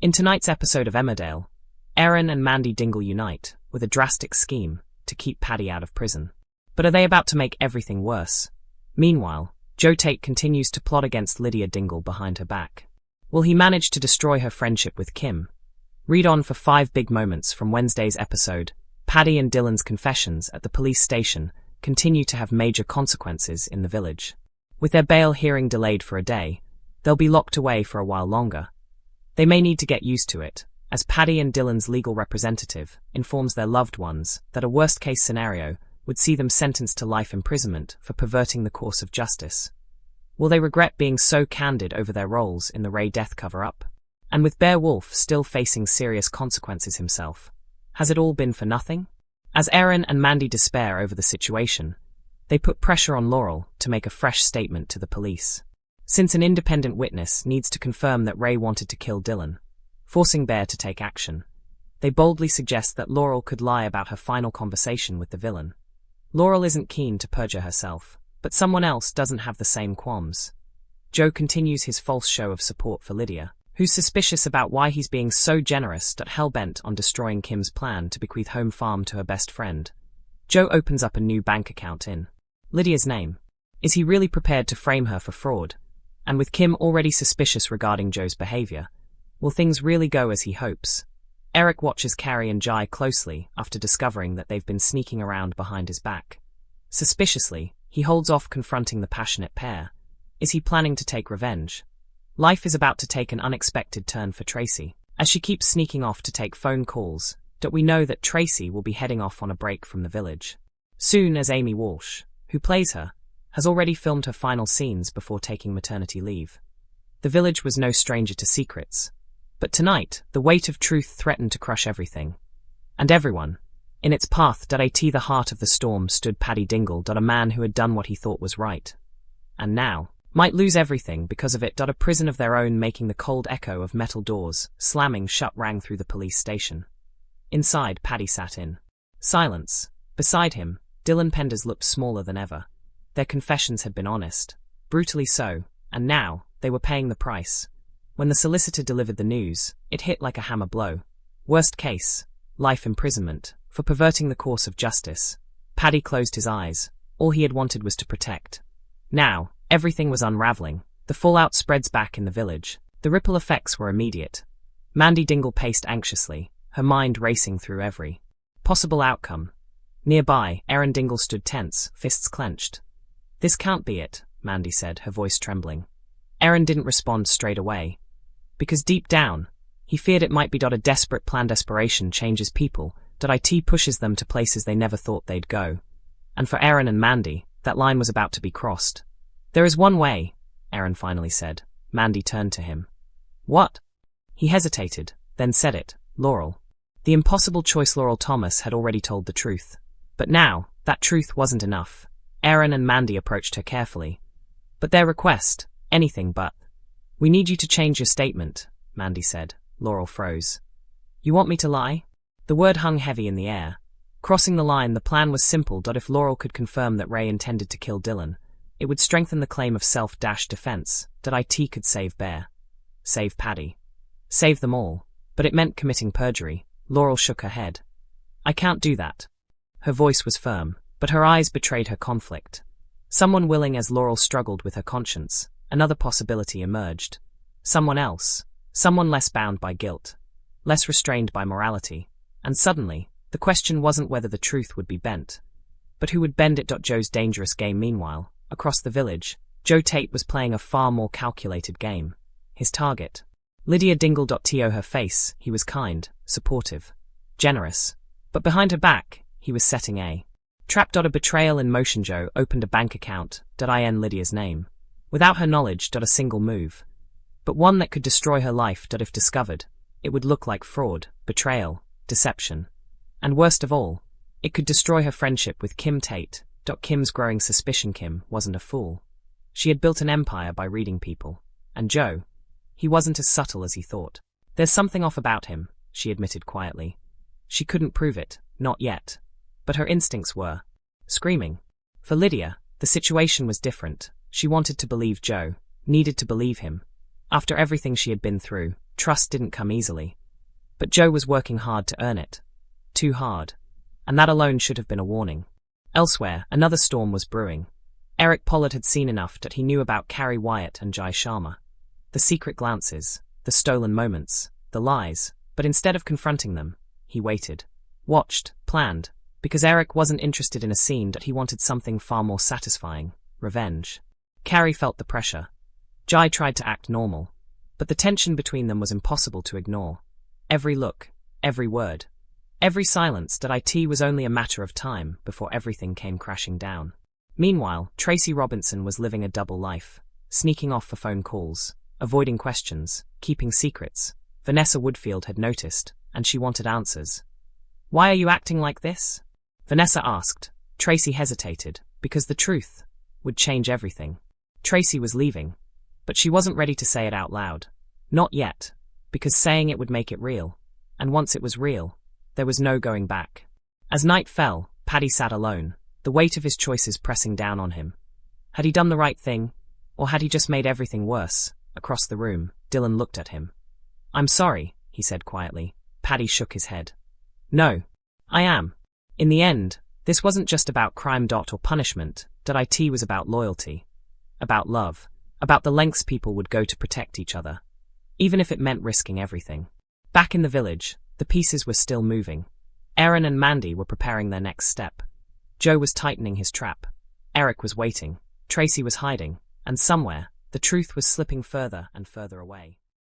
In tonight's episode of Emmerdale, Erin and Mandy Dingle unite with a drastic scheme to keep Paddy out of prison. But are they about to make everything worse? Meanwhile, Joe Tate continues to plot against Lydia Dingle behind her back. Will he manage to destroy her friendship with Kim? Read on for 5 big moments from Wednesday's episode. Paddy and Dylan's confessions at the police station continue to have major consequences in the village. With their bail hearing delayed for a day, they'll be locked away for a while longer. They may need to get used to it, as Paddy and Dylan's legal representative informs their loved ones that a worst-case scenario would see them sentenced to life imprisonment for perverting the course of justice. Will they regret being so candid over their roles in the Ray death cover-up? And with Bear Wolf still facing serious consequences himself, has it all been for nothing? As Erin and Mandy despair over the situation, they put pressure on Laurel to make a fresh statement to the police. Since an independent witness needs to confirm that Ray wanted to kill Dylan, forcing Bear to take action, they boldly suggest that Laurel could lie about her final conversation with the villain. Laurel isn't keen to perjure herself, but someone else doesn't have the same qualms. Joe continues his false show of support for Lydia, who's suspicious about why he's being so generous but hell-bent on destroying Kim's plan to bequeath Home Farm to her best friend. Joe opens up a new bank account in Lydia's name. Is he really prepared to frame her for fraud? And with Kim already suspicious regarding Joe's behavior, will things really go as he hopes? Eric watches Carrie and Jai closely after discovering that they've been sneaking around behind his back. Suspiciously, he holds off confronting the passionate pair. Is he planning to take revenge? Life is about to take an unexpected turn for Tracy, as she keeps sneaking off to take phone calls. We know that Tracy will be heading off on a break from the village soon, as Amy Walsh, who plays her, has already filmed her final scenes before taking maternity leave. The village was no stranger to secrets, but tonight the weight of truth threatened to crush everything and everyone. In its path, at the heart of the storm, stood Paddy Dingle, a man who had done what he thought was right, and now might lose everything because of it. A prison of their own, making the cold echo of metal doors slamming shut, rang through the police station. Inside, Paddy sat in silence. Beside him, Dylan Penders looked smaller than ever. Their confessions had been honest, brutally so, and now they were paying the price. When the solicitor delivered the news, it hit like a hammer blow. Worst case, life imprisonment, for perverting the course of justice. Paddy closed his eyes. All he had wanted was to protect. Now, everything was unraveling. The fallout spreads back in the village. The ripple effects were immediate. Mandy Dingle paced anxiously, her mind racing through every possible outcome. Nearby, Erin Dingle stood tense, fists clenched. "This can't be it," Mandy said, her voice trembling. Erin didn't respond straight away, because deep down, he feared it might be a desperate plan. Desperation changes people, it pushes them to places they never thought they'd go. And for Erin and Mandy, that line was about to be crossed. "There is one way," Erin finally said. Mandy turned to him. "What?" He hesitated, then said it. "Laurel." The impossible choice. Laurel Thomas had already told the truth. But now, that truth wasn't enough. Erin and Mandy approached her carefully. "But their request, anything but." "We need you to change your statement," Mandy said. Laurel froze. "You want me to lie?" The word hung heavy in the air. Crossing the line, the plan was simple. If Laurel could confirm that Ray intended to kill Dylan, it would strengthen the claim of self-defense. It could save Bear, save Paddy, save them all. But it meant committing perjury. Laurel shook her head. "I can't do that." Her voice was firm, but her eyes betrayed her conflict. Someone willing. As Laurel struggled with her conscience, another possibility emerged. Someone else. Someone less bound by guilt, less restrained by morality. And suddenly, the question wasn't whether the truth would be bent, but who would bend it. Joe's dangerous game. Meanwhile, across the village, Joe Tate was playing a far more calculated game. His target, Lydia Dingle. To her face, he was kind, supportive, generous. But behind her back, he was setting a trap. A betrayal in motion. Joe opened a bank account, in Lydia's name, without her knowledge. A single move, but one that could destroy her life. If discovered, it would look like fraud, betrayal, deception. And worst of all, it could destroy her friendship with Kim Tate. Kim's growing suspicion. Kim wasn't a fool. She had built an empire by reading people. And Joe, he wasn't as subtle as he thought. "There's something off about him," she admitted quietly. She couldn't prove it, not yet. But her instincts were screaming. For Lydia, the situation was different. She wanted to believe Joe, needed to believe him. After everything she had been through, Trust didn't come easily. But Joe was working hard to earn it. Too hard. And that alone should have been a warning. Elsewhere, another storm was brewing. Eric Pollard had seen enough that he knew about Carrie Wyatt and Jai Sharma. The secret glances, the stolen moments, the lies, but instead of confronting them, he waited. Watched, planned, because Eric wasn't interested in a scene that he wanted something far more satisfying, revenge. Carrie felt the pressure. Jai tried to act normal, but the tension between them was impossible to ignore. Every look, every word, every silence that it was only a matter of time before everything came crashing down. Meanwhile, Tracy Robinson was living a double life, sneaking off for phone calls, avoiding questions, keeping secrets. Vanessa Woodfield had noticed, and she wanted answers. "Why are you acting like this?" Vanessa asked. Tracy hesitated, because the truth would change everything. Tracy was leaving, but she wasn't ready to say it out loud. Not yet, because saying it would make it real, and once it was real, there was no going back. As night fell, Paddy sat alone, the weight of his choices pressing down on him. Had he done the right thing, or had he just made everything worse? Across the room, Dylan looked at him. "I'm sorry," he said quietly. Paddy shook his head. "No, I am. In the end, this wasn't just about crime or punishment, it was about loyalty, about love, about the lengths people would go to protect each other, even if it meant risking everything." Back in the village, the pieces were still moving. Erin and Mandy were preparing their next step. Joe was tightening his trap. Eric was waiting. Tracy was hiding. And somewhere, the truth was slipping further and further away.